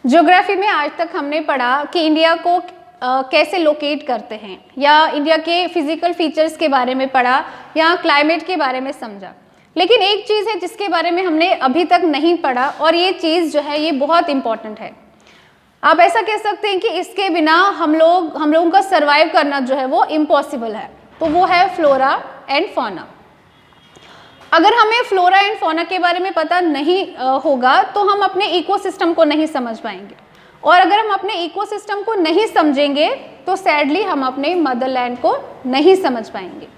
Geography में आज तक हमने पढ़ा कि इंडिया को कैसे लोकेट करते हैं, या इंडिया के फिजिकल फीचर्स के बारे में पढ़ा, या क्लाइमेट के बारे में समझा। लेकिन एक चीज़ है जिसके बारे में हमने अभी तक नहीं पढ़ा, और ये चीज़ जो है ये बहुत इम्पॉर्टेंट है। आप ऐसा कह सकते हैं कि इसके बिना हम लोगों का सर्वाइव करना जो है वो इम्पॉसिबल है। तो वो है फ्लोरा एंड फौना। अगर हमें फ्लोरा एंड फौना के बारे में पता नहीं होगा तो हम अपने इकोसिस्टम को नहीं समझ पाएंगे, और अगर हम अपने इकोसिस्टम को नहीं समझेंगे तो सैडली हम अपने मदरलैंड को नहीं समझ पाएंगे।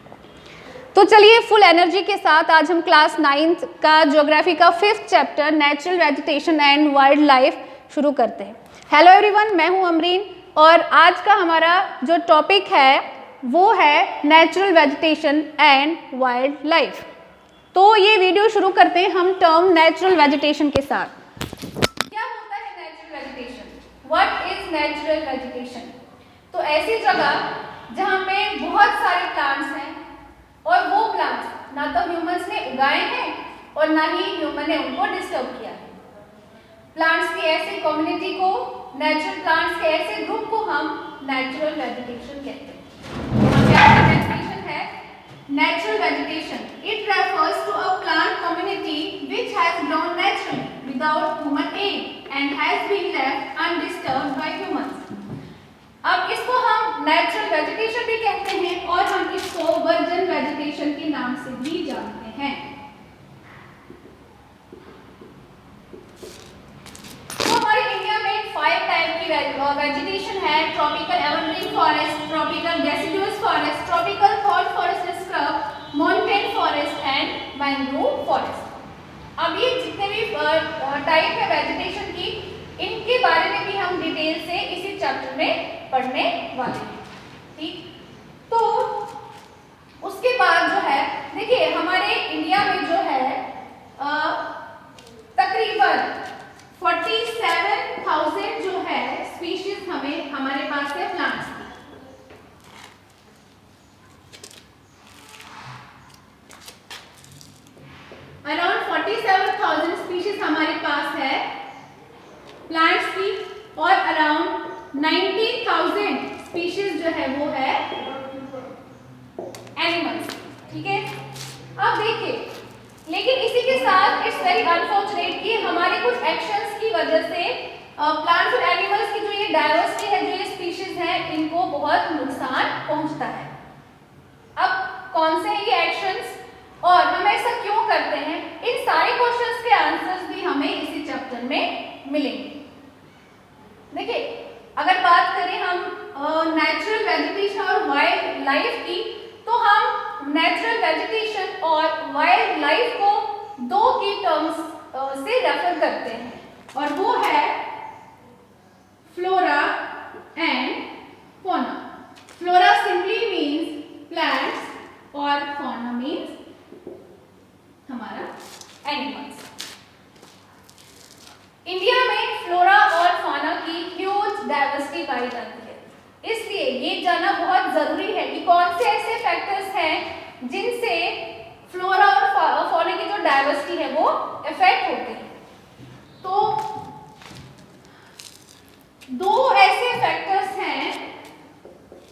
तो चलिए फुल एनर्जी के साथ आज हम क्लास 9th का ज्योग्राफी का 5th chapter natural vegetation and wild life शुरू करते हैं। हेलो एवरीवन, मैं हूं अमरीन, और आज का हमारा जो टॉपिक है वो है natural vegetation and wild life. तो ये वीडियो शुरू करते हैं हम टर्म नेचुरल वेजिटेशन के साथ। क्या होता है natural vegetation? What is natural vegetation? तो ऐसी जगह जहाँ पे बहुत सारे प्लांट्स हैं, और वो प्लांट्स ना तो ह्यूमंस ने उगाए हैं और ना ही ह्यूमन ने उनको डिस्टर्ब किया है। प्लांट्स की ऐसी कम्युनिटी को, नेचुरल प्लांट्स के ऐसे ग्रुप को हम नेचुरल वेजिटेशन कहते हैं। यहाँ पे डेफिनेशन है natural vegetation, it refers to a plant community which has grown naturally without human aid and has been left undisturbed by humans। अब इसको हम नेचुरल वेजिटेशन भी कहते हैं, और हम इसको वर्जन वेजिटेशन के नाम से भी जानते हैं। तो हमारे इंडिया में 5 टाइप की वेजिटेशन है। Tropical evergreen forest, tropical deciduous forest, tropical thorn forest scrub, mountain forest and mangrove forest. अब ये जितने भी टाइप है वेजिटेशन की, इनके बारे में भी हम डिटेल से इसी चैप्टर में पढ़ने वाले हैं। ठीक, तो उसके बाद जो है देखिए हमारे इंडिया में जो है तकरीबन 47,000 जो है स्पीशीज हमारे पास है प्लांट्स की। अराउंड 47,000 स्पीशीज हमारे पास है प्लांट्स की, और अराउंड 19,000 स्पीशीज जो है वो है एनिमल्स। ठीक है, अब देखिए, लेकिन इसी के साथ इट्स वेरी अनफॉर्चुनेट कि हमारे कुछ एक्शंस की वजह से प्लांट्स और एनिमल्स की जो ये डाइवर्सिटी है, जो ये स्पीशीज है, इनको बहुत नुकसान पहुंचता है। अब कौन से हैं ये एक्शंस और हम ऐसा क्यों करते हैं, इन सारे क्वेश्चंस के आंसर्स भी हमें इसी चैप्टर में मिलेंगे। देखिए, अगर बात करें हम नेचुरल वेजिटेशन और वाइल्ड लाइफ की, तो हम नेचुरल वेजिटेशन और वाइल्ड लाइफ को दो की टर्म्स से रेफर करते हैं, और वो है flora and fauna. Flora simply means plants और फौना मीन्स हमारा एनिमल्स। इंडिया में फ्लोरा और फौना की ह्यूज डाइवर्सिटी पाई जाती है, इसलिए ये जानना बहुत जरूरी है कि कौन से ऐसे फैक्टर्स हैं जिनसे फ्लोरा और फौना की जो डाइवर्सिटी है वो इफेक्ट होते हैं। तो दो ऐसे फैक्टर्स हैं,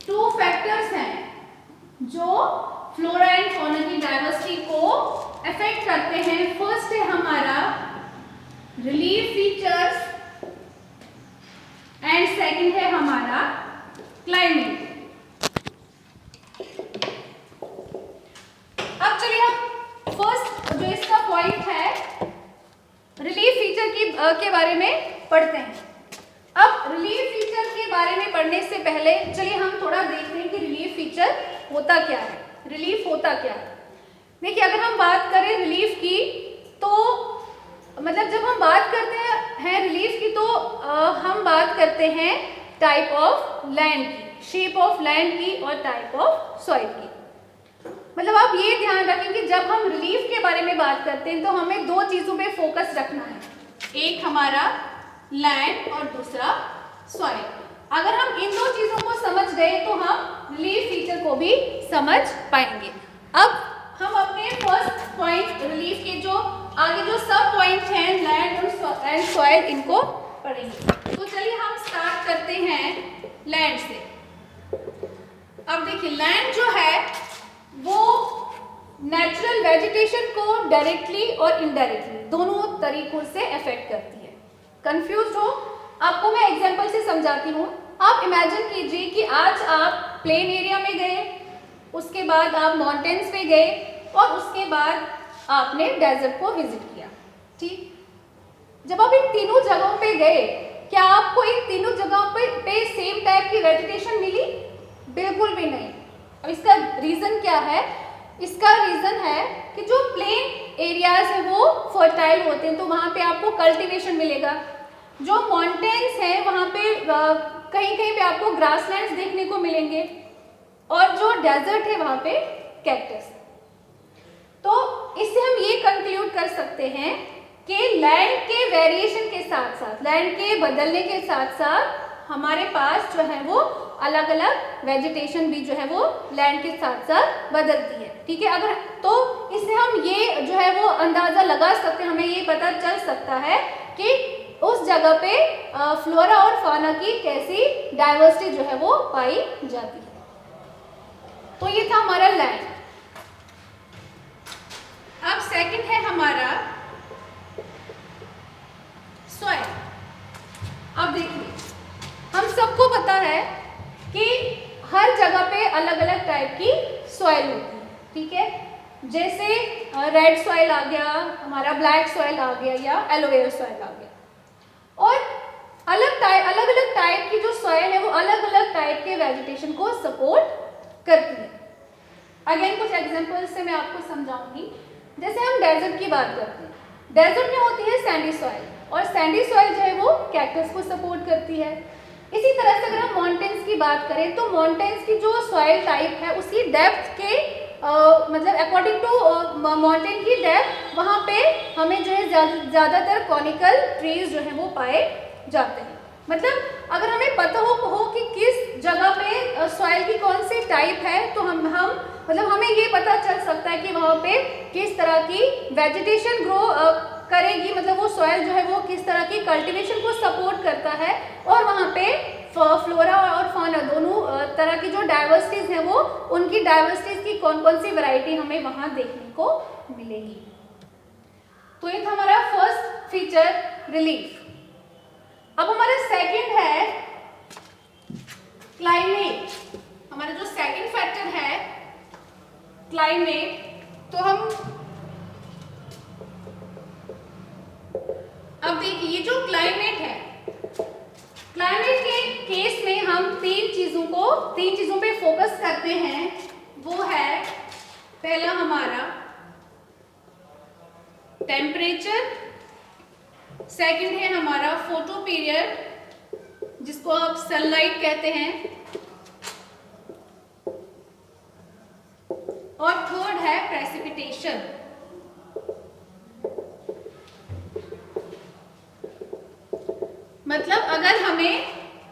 2 फैक्टर्स हैं जो फ्लोरा एंड फौना की डाइवर्सिटी को इफेक्ट करते हैं। फर्स्ट है हमारा रिलीफ फीचर्स, एंड सेकंड है हमारा क्लाइमेट। अब चलिए हम फर्स्ट जो इसका पॉइंट है रिलीफ फीचर के बारे में पढ़ते हैं। अब रिलीफ फीचर के बारे में पढ़ने से पहले चलिए हम थोड़ा देखते हैं कि रिलीफ फीचर होता क्या है, रिलीफ होता क्या है। देखिए, अगर हम बात करें रिलीफ की, तो मतलब जब हम बात करते हैं रिलीफ की, तो हम बात करते हैं टाइप ऑफ लैंड की, शेप ऑफ लैंड की, और टाइप ऑफ सॉइल की। मतलब आप ये ध्यान रखें कि जब हम रिलीफ के बारे में बात करते हैं तो हमें 2 चीज़ों पे फोकस रखना है, एक हमारा लैंड और दूसरा सॉइल। अगर हम इन 2 चीज़ों को समझ गए तो हम रिलीफ फीचर को भी समझ पाएंगे। अब हम अपने फर्स्ट पॉइंट रिलीफ के जो आगे जो सब पॉइंट हैं लैंड एंड सॉइल, इनको पढ़ेंगे। तो चलिए हम स्टार्ट करते हैं लैंड से। अब देखिए लैंड जो है वो नेचुरल वेजिटेशन को डायरेक्टली और इनडायरेक्टली दोनों तरीकों से अफेक्ट करती है। कंफ्यूज हो? आपको मैं एग्जांपल से समझाती हूँ। आप इमेजिन कीजिए कि आज आप प्लेन एरिया में गए, उसके बाद आप माउंटेन्स पे गए और उसके बाद आपने डेजर्ट को विजिट किया। ठीक, जब आप इन तीनों जगहों पे गए, क्या आपको इन तीनों जगहों पे सेम टाइप की वेजिटेशन मिली? बिल्कुल भी नहीं। अब इसका रीजन क्या है? इसका रीजन है कि जो प्लेन एरियाज है वो फर्टाइल होते हैं, तो वहाँ पे आपको कल्टीवेशन मिलेगा। जो माउंटेन्स हैं वहाँ पे कहीं कहीं पे आपको ग्रासलैंड्स देखने को मिलेंगे, और जो डेजर्ट है वहाँ पे कैक्टस। तो इससे हम ये कंक्लूड कर सकते हैं कि लैंड के वेरिएशन के साथ साथ, लैंड के बदलने के साथ साथ हमारे पास जो है वो अलग अलग वेजिटेशन भी जो है वो लैंड के साथ साथ बदलती है। ठीक है, अगर तो इससे हम ये जो है वो अंदाज़ा लगा सकते हैं, हमें ये पता चल सकता है कि उस जगह पे फ्लोरा और फाना की कैसी डाइवर्सिटी जो है वो पाई जाती है। तो ये था हमारा लैंड। अब सेकंड है हमारा सॉइल। अब देखिए हम सबको पता है कि हर जगह पे अलग अलग टाइप की सॉइल होती है। ठीक है, जैसे रेड सॉइल आ गया, हमारा ब्लैक सॉइल आ गया या एलोवेरा सॉइल आ गया। और अलग अलग टाइप की जो सॉइल है वो अलग अलग टाइप के वेजिटेशन को सपोर्ट करती है। अगेन कुछ एग्जांपल्स से मैं आपको समझाऊंगी। जैसे हम डेजर्ट की बात करते हैं, डेजर्ट में होती है सैंडी सॉइल, और सैंडी सॉइल जो है वो कैक्टस को सपोर्ट करती है। इसी तरह से अगर हम माउंटेन्स की बात करें तो माउंटेन्स की जो सॉइल टाइप है उसकी डेप्थ के मतलब अकॉर्डिंग टू माउंटेन की डेप्थ वहाँ पे हमें जो है ज़्यादातर कॉनिकल ट्रीज जो है वो पाए जाते हैं। मतलब अगर हमें पता हो कि किस जगह पे सॉइल की कौन सी टाइप है, तो हम मतलब हमें ये पता चल सकता है कि वहाँ पे किस तरह की वेजिटेशन ग्रो करेगी, मतलब वो सॉइल जो है वो किस तरह की कल्टीवेशन को सपोर्ट करता है, और वहाँ पे फ्लोरा और फाना दोनों तरह की जो डाइवर्सिटीज हैं वो उनकी डाइवर्सिटीज की कौन कौन सी वैरायटी हमें वहाँ देखने को मिलेगी। तो ये था हमारा फर्स्ट फीचर, रिलीफ। अब हमारा सेकंड है क्लाइमेट। हमारा जो सेकंड फैक्टर है क्लाइमेट, तो हम अब देखिए ये जो क्लाइमेट है, क्लाइमेट के केस में हम तीन चीजों पे फोकस करते हैं। वो है पहला हमारा टेम्परेचर, सेकंड है हमारा फोटो पीरियड जिसको आप सनलाइट कहते हैं, और थर्ड है प्रेसिपिटेशन। मतलब अगर हमें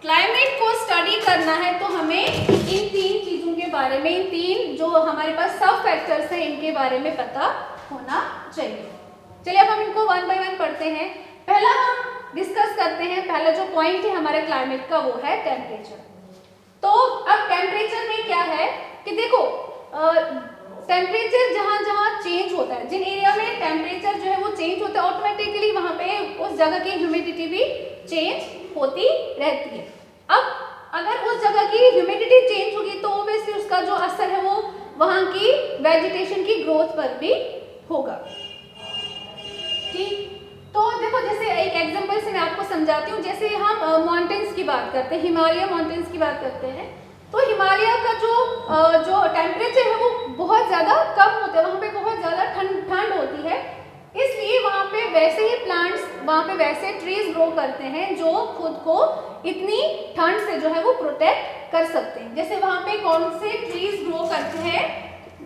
क्लाइमेट को स्टडी करना है तो हमें इन तीन चीजों के बारे में, इन तीन जो हमारे पास सब फैक्टर्स हैं इनके बारे में पता होना चाहिए। चलिए अब हम इनको वन बाय वन पढ़ते हैं। पहला हम डिस्कस करते हैं, पहला जो पॉइंट है हमारे क्लाइमेट का वो है टेम्परेचर। तो अब टेम्परेचर में क्या है कि देखो टेम्परेचर जहाँ चेंज होता है, जिन एरिया में टेम्परेचर जो है वो चेंज होता है, ऑटोमेटिकली वहाँ पे उस जगह की ह्यूमिडिटी भी चेंज होती रहती है। अब अगर उस जगह की ह्यूमिडिटी चेंज होगी तो ऑब्वियसली उसका जो असर है वो वहाँ की वेजिटेशन की ग्रोथ पर भी होगा। ठीक, तो देखो जैसे एक एग्जांपल से मैं आपको समझाती हूँ। जैसे हम माउंटेन्स की बात करते हैं, हिमालय माउंटेन्स की बात करते हैं, तो हिमालय का जो टेम्परेचर है वो बहुत ज़्यादा कम होता है, वहाँ पे बहुत ज़्यादा ठंड होती है, इसलिए वहाँ पे वैसे ही प्लांट्स, वहाँ पे वैसे ट्रीज ग्रो करते हैं जो खुद को इतनी ठंड से जो है वो प्रोटेक्ट कर सकते हैं। जैसे वहाँ पे कौन से ट्रीज ग्रो करते हैं,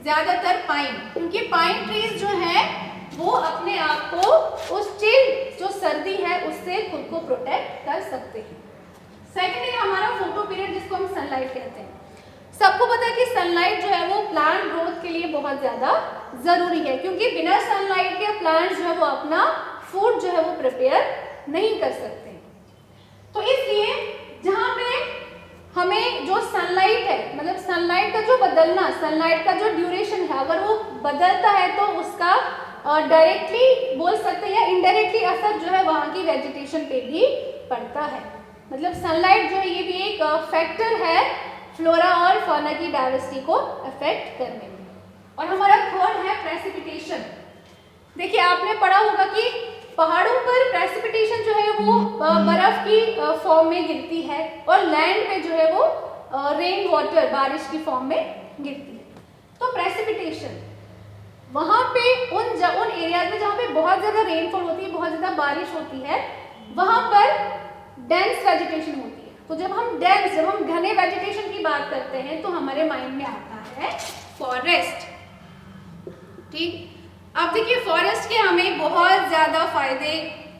ज़्यादातर पाइन, क्योंकि पाइन ट्रीज जो है वो अपने आप को उस चिल जो सर्दी है उससे खुद को प्रोटेक्ट कर सकते हैं। सेकंड है हमारा फोटो पीरियड जिसको हम सनलाइट कहते हैं। सबको पता है कि सनलाइट जो है वो प्लांट ग्रोथ के लिए बहुत ज़्यादा ज़रूरी है, क्योंकि बिना सनलाइट के प्लांट जो है वो अपना फूड जो है वो प्रिपेयर नहीं कर सकते। तो इसलिए जहाँ पे हमें जो सनलाइट है, मतलब सनलाइट का जो बदलना, सनलाइट का जो ड्यूरेशन है, अगर वो बदलता है तो उसका डायरेक्टली बोल सकते हैं या इनडायरेक्टली असर जो है वहाँ की वेजिटेशन पे भी पड़ता है। मतलब सनलाइट जो है ये भी एक फैक्टर है फ्लोरा और फौना की डाइवर्सिटी को अफेक्ट करने में। और हमारा थर्ड है प्रेसिपिटेशन। देखिए आपने पढ़ा होगा कि पहाड़ों पर प्रेसिपिटेशन जो है वो बर्फ की फॉर्म में गिरती है और लैंड पे जो है वो रेन वाटर बारिश की फॉर्म में गिरती है। तो प्रेसिपिटेशन वहाँ पे उन एरियाज में जहाँ पे बहुत ज़्यादा रेनफॉल होती है, बहुत ज़्यादा बारिश होती है, वहाँ पर डेंस वेजिटेशन होती है। तो जब हम घने वेजिटेशन की बात करते हैं तो हमारे माइंड में आता है फॉरेस्ट। ठीक, अब देखिए फॉरेस्ट के हमें बहुत ज़्यादा फायदे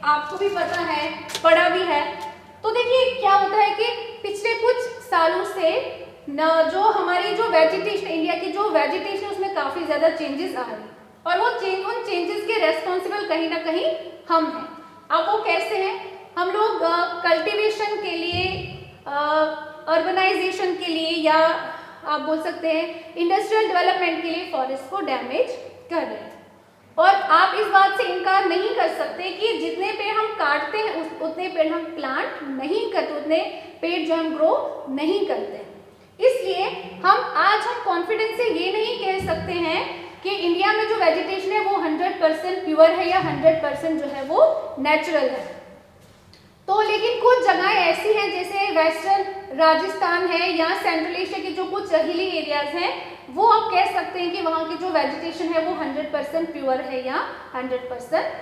आपको भी पता है, पढ़ा भी है। तो देखिए क्या होता है कि पिछले कुछ सालों से जो हमारी जो वेजिटेशन, इंडिया की जो वेजिटेशन है उसमें काफ़ी ज़्यादा चेंजेस आ रही है और वो उन चेंजेस के रेस्पॉन्सिबल कहीं ना कहीं हम हैं। अब वो कैसे हैं? हम लोग कल्टीवेशन के लिए, अर्बनाइजेशन के लिए, या आप बोल सकते हैं इंडस्ट्रियल डेवलपमेंट के लिए फॉरेस्ट को डैमेज कर रहे हैं। और आप इस बात से इनकार नहीं कर सकते कि जितने पेड़ हम काटते हैं उतने पेड़ हम प्लांट नहीं करते, उतने पेड़ जो हम ग्रो नहीं करते। इसलिए हम कॉन्फिडेंस से ये नहीं कह सकते हैं कि इंडिया में जो वेजिटेशन है वो 100% प्योर है या 100% जो है वो नेचुरल है। तो लेकिन कुछ जगहें ऐसी हैं जैसे वेस्टर्न राजस्थान है या सेंट्रल एशिया के जो कुछ हिली एरियाज हैं, वो आप कह सकते हैं कि वहाँ की जो वेजिटेशन है वो 100% प्योर है या 100%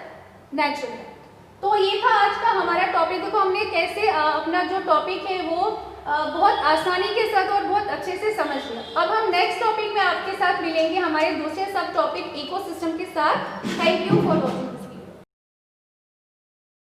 नेचुरल है। तो ये था आज का हमारा टॉपिक। देखो हमने कैसे अपना जो टॉपिक है वो बहुत आसानी के साथ और बहुत अच्छे से समझ लिया। अब हम नेक्स्ट टॉपिक में आपके साथ मिलेंगे हमारे दूसरे सब टॉपिक इकोसिस्टम के साथ। Thank you for watching.